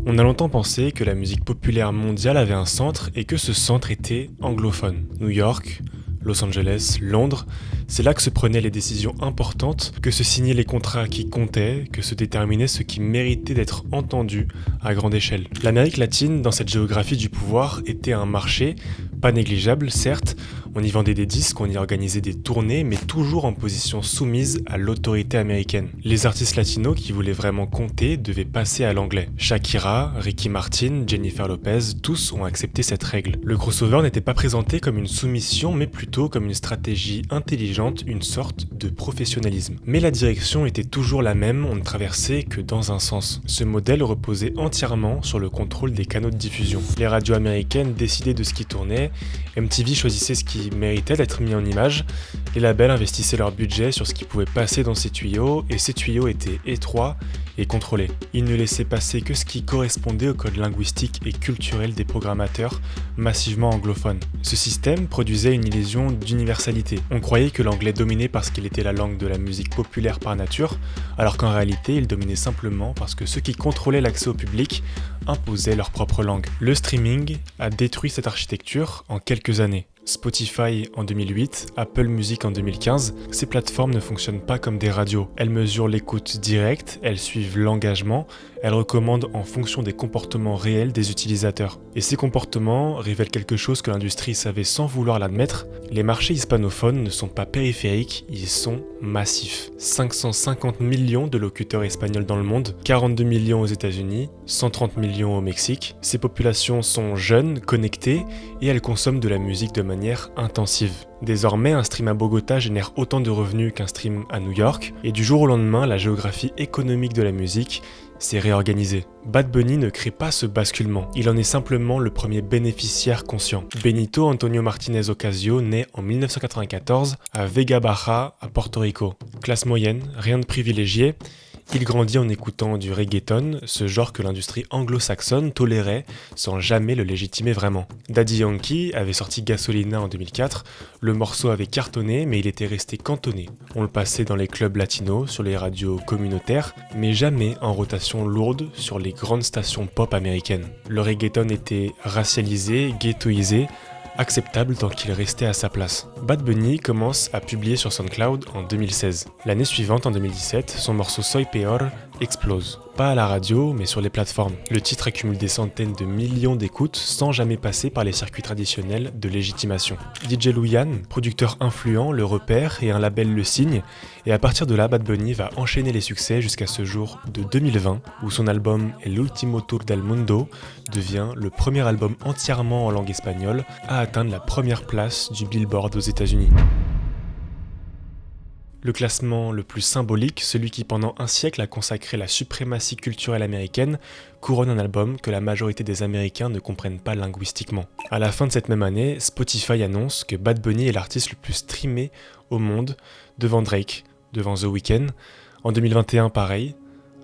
On a longtemps pensé que la musique populaire mondiale avait un centre et que ce centre était anglophone. New York, Los Angeles, Londres, c'est là que se prenaient les décisions importantes, que se signaient les contrats qui comptaient, que se déterminait ce qui méritait d'être entendu à grande échelle. L'Amérique latine, dans cette géographie du pouvoir, était un marché, pas négligeable certes, on y vendait des disques, on y organisait des tournées, mais toujours en position soumise à l'autorité américaine. Les artistes latinos qui voulaient vraiment compter devaient passer à l'anglais. Shakira, Ricky Martin, Jennifer Lopez, tous ont accepté cette règle. Le crossover n'était pas présenté comme une soumission, mais plutôt comme une stratégie intelligente, une sorte de professionnalisme. Mais la direction était toujours la même, on ne traversait que dans un sens. Ce modèle reposait entièrement sur le contrôle des canaux de diffusion. Les radios américaines décidaient de ce qui tournait, MTV choisissait ce qui méritait d'être mis en image, les labels investissaient leur budget sur ce qui pouvait passer dans ces tuyaux, et ces tuyaux étaient étroits et contrôlés. Ils ne laissaient passer que ce qui correspondait au code linguistique et culturel des programmateurs massivement anglophones. Ce système produisait une illusion d'universalité. On croyait que l'anglais dominait parce qu'il était la langue de la musique populaire par nature, alors qu'en réalité il dominait simplement parce que ceux qui contrôlaient l'accès au public imposaient leur propre langue. Le streaming a détruit cette architecture en quelques années. Spotify en 2008, Apple Music en 2015, ces plateformes ne fonctionnent pas comme des radios. Elles mesurent l'écoute directe, elles suivent l'engagement, elles recommandent en fonction des comportements réels des utilisateurs. Et ces comportements révèlent quelque chose que l'industrie savait sans vouloir l'admettre, les marchés hispanophones ne sont pas périphériques, ils sont massifs. 550 millions de locuteurs espagnols dans le monde, 42 millions aux États-Unis, 130 millions au Mexique. Ces populations sont jeunes, connectées et elles consomment de la musique de manière intensive. Désormais, un stream à Bogota génère autant de revenus qu'un stream à New York, et du jour au lendemain, la géographie économique de la musique s'est réorganisée. Bad Bunny ne crée pas ce basculement, il en est simplement le premier bénéficiaire conscient. Benito Antonio Martinez Ocasio naît en 1994 à Vega Baja, à Porto Rico. Classe moyenne, rien de privilégié, il grandit en écoutant du reggaeton, ce genre que l'industrie anglo-saxonne tolérait sans jamais le légitimer vraiment. Daddy Yankee avait sorti Gasolina en 2004, le morceau avait cartonné mais il était resté cantonné. On le passait dans les clubs latinos, sur les radios communautaires, mais jamais en rotation lourde sur les grandes stations pop américaines. Le reggaeton était racialisé, ghettoisé, acceptable tant qu'il restait à sa place. Bad Bunny commence à publier sur SoundCloud en 2016. L'année suivante, en 2017, son morceau Soy Peor explose. Pas à la radio, mais sur les plateformes. Le titre accumule des centaines de millions d'écoutes sans jamais passer par les circuits traditionnels de légitimation. DJ Luyan, producteur influent, le repère et un label le signe, et à partir de là, Bad Bunny va enchaîner les succès jusqu'à ce jour de 2020, où son album El Último Tour del Mundo devient le premier album entièrement en langue espagnole à atteindre la première place du Billboard aux États-Unis. Le classement le plus symbolique, celui qui pendant un siècle a consacré la suprématie culturelle américaine, couronne un album que la majorité des Américains ne comprennent pas linguistiquement. À la fin de cette même année, Spotify annonce que Bad Bunny est l'artiste le plus streamé au monde, devant Drake, devant The Weeknd. En 2021, pareil.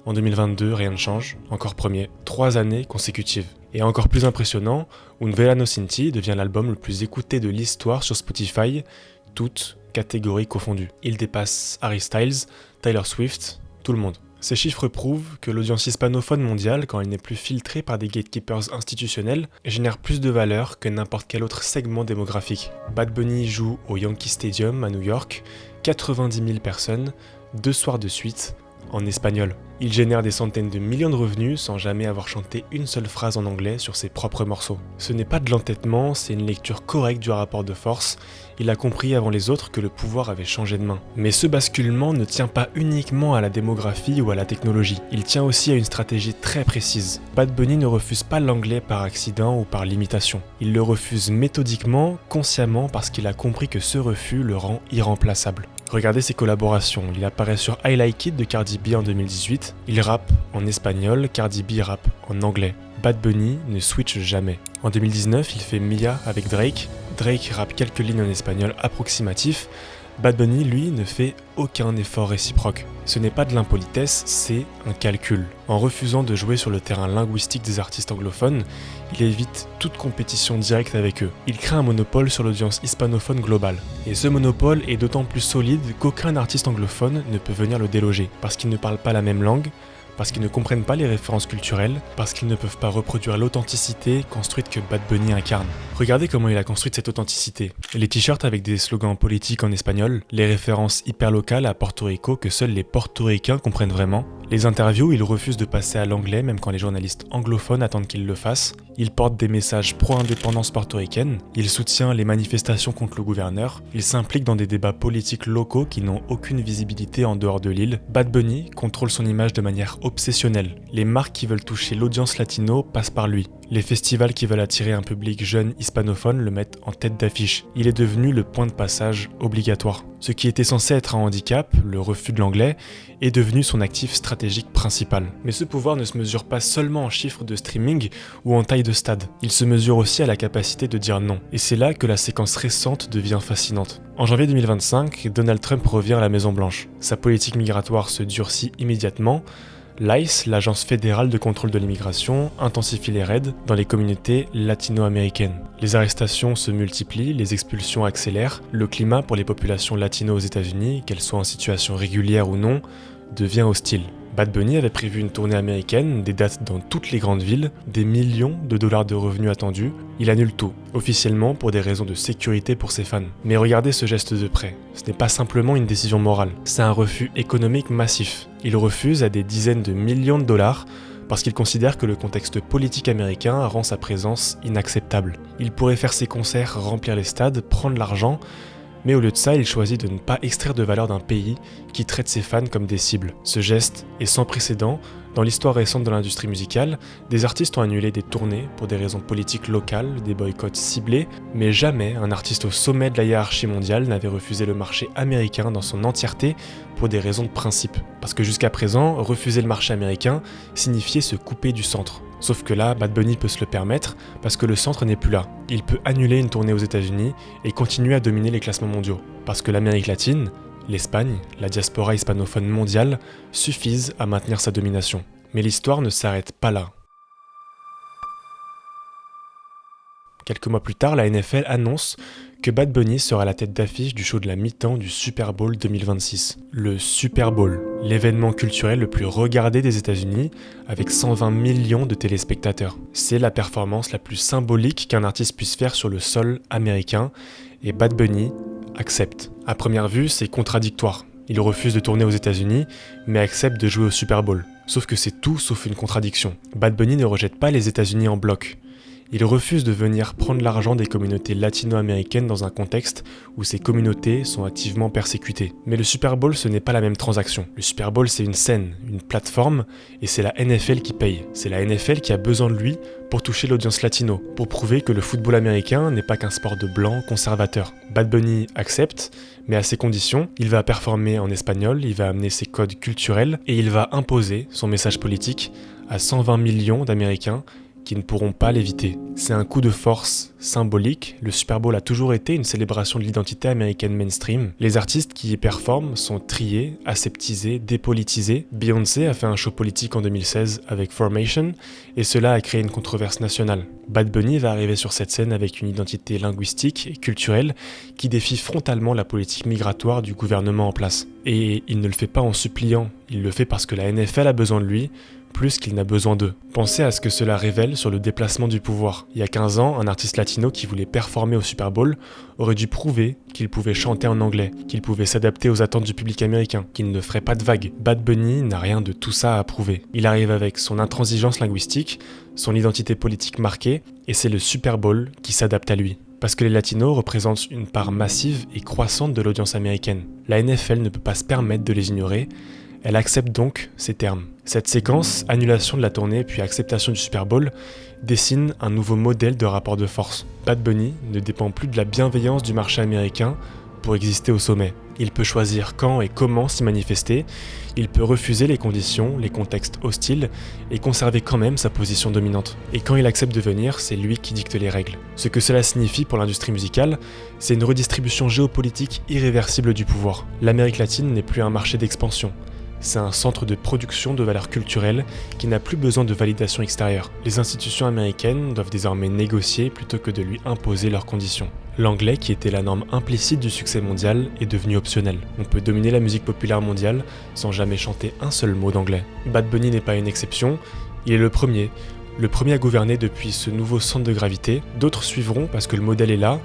En 2022, rien ne change, encore premier. 3 années consécutives. Et encore plus impressionnant, Un Verano Sin Ti devient l'album le plus écouté de l'histoire sur Spotify, toutes catégories confondues. Il dépasse Harry Styles, Taylor Swift, tout le monde. Ces chiffres prouvent que l'audience hispanophone mondiale, quand elle n'est plus filtrée par des gatekeepers institutionnels, génère plus de valeur que n'importe quel autre segment démographique. Bad Bunny joue au Yankee Stadium à New York, 90 000 personnes, 2 soirs de suite, en espagnol. Il génère des centaines de millions de revenus sans jamais avoir chanté une seule phrase en anglais sur ses propres morceaux. Ce n'est pas de l'entêtement, c'est une lecture correcte du rapport de force. Il a compris avant les autres que le pouvoir avait changé de main. Mais ce basculement ne tient pas uniquement à la démographie ou à la technologie. Il tient aussi à une stratégie très précise. Bad Bunny ne refuse pas l'anglais par accident ou par limitation. Il le refuse méthodiquement, consciemment, parce qu'il a compris que ce refus le rend irremplaçable. Regardez ses collaborations, il apparaît sur I Like It de Cardi B en 2018, il rappe en espagnol, Cardi B rappe en anglais. Bad Bunny ne switch jamais. En 2019, il fait Mia avec Drake, Drake rappe quelques lignes en espagnol approximatif, Bad Bunny, lui, ne fait aucun effort réciproque. Ce n'est pas de l'impolitesse, c'est un calcul. En refusant de jouer sur le terrain linguistique des artistes anglophones, il évite toute compétition directe avec eux. Il crée un monopole sur l'audience hispanophone globale. Et ce monopole est d'autant plus solide qu'aucun artiste anglophone ne peut venir le déloger, parce qu'il ne parle pas la même langue, parce qu'ils ne comprennent pas les références culturelles, parce qu'ils ne peuvent pas reproduire l'authenticité construite que Bad Bunny incarne. Regardez comment il a construit cette authenticité. Les t-shirts avec des slogans politiques en espagnol, les références hyper locales à Porto Rico que seuls les portoricains comprennent vraiment, les interviews où il refuse de passer à l'anglais même quand les journalistes anglophones attendent qu'il le fasse, il porte des messages pro-indépendance portoricaine, il soutient les manifestations contre le gouverneur, il s'implique dans des débats politiques locaux qui n'ont aucune visibilité en dehors de l'île. Bad Bunny contrôle son image de manière obsessionnelle. Les marques qui veulent toucher l'audience latino passent par lui. Les festivals qui veulent attirer un public jeune hispanophone le mettent en tête d'affiche. Il est devenu le point de passage obligatoire. Ce qui était censé être un handicap, le refus de l'anglais, est devenu son actif stratégique principal. Mais ce pouvoir ne se mesure pas seulement en chiffres de streaming ou en taille de stade. Il se mesure aussi à la capacité de dire non. Et c'est là que la séquence récente devient fascinante. En janvier 2025, Donald Trump revient à la Maison-Blanche. Sa politique migratoire se durcit immédiatement. L'ICE, l'agence fédérale de contrôle de l'immigration, intensifie les raids dans les communautés latino-américaines. Les arrestations se multiplient, les expulsions accélèrent, le climat pour les populations latino aux États-Unis, qu'elles soient en situation régulière ou non, devient hostile. Bad Bunny avait prévu une tournée américaine, des dates dans toutes les grandes villes, des millions de dollars de revenus attendus. Il annule tout, officiellement pour des raisons de sécurité pour ses fans. Mais regardez ce geste de près. Ce n'est pas simplement une décision morale, c'est un refus économique massif. Il refuse à des dizaines de millions de dollars parce qu'il considère que le contexte politique américain rend sa présence inacceptable. Il pourrait faire ses concerts, remplir les stades, prendre l'argent, mais au lieu de ça, il choisit de ne pas extraire de valeur d'un pays qui traite ses fans comme des cibles. Ce geste est sans précédent. Dans l'histoire récente de l'industrie musicale, des artistes ont annulé des tournées pour des raisons politiques locales, des boycotts ciblés, mais jamais un artiste au sommet de la hiérarchie mondiale n'avait refusé le marché américain dans son entièreté pour des raisons de principe. Parce que jusqu'à présent, refuser le marché américain signifiait se couper du centre. Sauf que là, Bad Bunny peut se le permettre parce que le centre n'est plus là. Il peut annuler une tournée aux États-Unis et continuer à dominer les classements mondiaux. Parce que l'Amérique latine, l'Espagne, la diaspora hispanophone mondiale suffisent à maintenir sa domination. Mais l'histoire ne s'arrête pas là. Quelques mois plus tard, la NFL annonce que Bad Bunny sera la tête d'affiche du show de la mi-temps du Super Bowl 2026. Le Super Bowl, l'événement culturel le plus regardé des États-Unis, avec 120 millions de téléspectateurs. C'est la performance la plus symbolique qu'un artiste puisse faire sur le sol américain, et Bad Bunny accepte. À première vue, c'est contradictoire. Il refuse de tourner aux États-Unis, mais accepte de jouer au Super Bowl. Sauf que c'est tout sauf une contradiction. Bad Bunny ne rejette pas les États-Unis en bloc. Il refuse de venir prendre l'argent des communautés latino-américaines dans un contexte où ces communautés sont activement persécutées. Mais le Super Bowl, ce n'est pas la même transaction. Le Super Bowl, c'est une scène, une plateforme, et c'est la NFL qui paye. C'est la NFL qui a besoin de lui pour toucher l'audience latino, pour prouver que le football américain n'est pas qu'un sport de blancs conservateurs. Bad Bunny accepte, mais à ses conditions, il va performer en espagnol, il va amener ses codes culturels, et il va imposer son message politique à 120 millions d'Américains qui ne pourront pas l'éviter. C'est un coup de force symbolique. Le Super Bowl a toujours été une célébration de l'identité américaine mainstream. Les artistes qui y performent sont triés, aseptisés, dépolitisés. Beyoncé a fait un show politique en 2016 avec Formation, et cela a créé une controverse nationale. Bad Bunny va arriver sur cette scène avec une identité linguistique et culturelle qui défie frontalement la politique migratoire du gouvernement en place. Et il ne le fait pas en suppliant, il le fait parce que la NFL a besoin de lui, plus qu'il n'a besoin d'eux. Pensez à ce que cela révèle sur le déplacement du pouvoir. Il y a 15 ans, un artiste latino qui voulait performer au Super Bowl aurait dû prouver qu'il pouvait chanter en anglais, qu'il pouvait s'adapter aux attentes du public américain, qu'il ne ferait pas de vagues. Bad Bunny n'a rien de tout ça à prouver. Il arrive avec son intransigeance linguistique, son identité politique marquée, et c'est le Super Bowl qui s'adapte à lui. Parce que les latinos représentent une part massive et croissante de l'audience américaine. La NFL ne peut pas se permettre de les ignorer. Elle accepte donc ces termes. Cette séquence, annulation de la tournée puis acceptation du Super Bowl, dessine un nouveau modèle de rapport de force. Bad Bunny ne dépend plus de la bienveillance du marché américain pour exister au sommet. Il peut choisir quand et comment s'y manifester, il peut refuser les conditions, les contextes hostiles et conserver quand même sa position dominante. Et quand il accepte de venir, c'est lui qui dicte les règles. Ce que cela signifie pour l'industrie musicale, c'est une redistribution géopolitique irréversible du pouvoir. L'Amérique latine n'est plus un marché d'expansion, C'est un centre de production de valeurs culturelles qui n'a plus besoin de validation extérieure. Les institutions américaines doivent désormais négocier plutôt que de lui imposer leurs conditions. L'anglais, qui était la norme implicite du succès mondial, est devenu optionnel. On peut dominer la musique populaire mondiale sans jamais chanter un seul mot d'anglais. Bad Bunny n'est pas une exception, il est le premier à gouverner depuis ce nouveau centre de gravité. D'autres suivront parce que le modèle est là,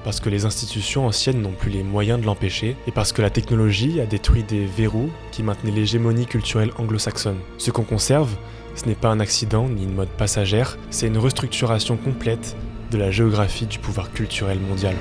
parce que les institutions anciennes n'ont plus les moyens de l'empêcher, et parce que la technologie a détruit des verrous qui maintenaient l'hégémonie culturelle anglo-saxonne. Ce qu'on conserve, ce n'est pas un accident ni une mode passagère, c'est une restructuration complète de la géographie du pouvoir culturel mondial.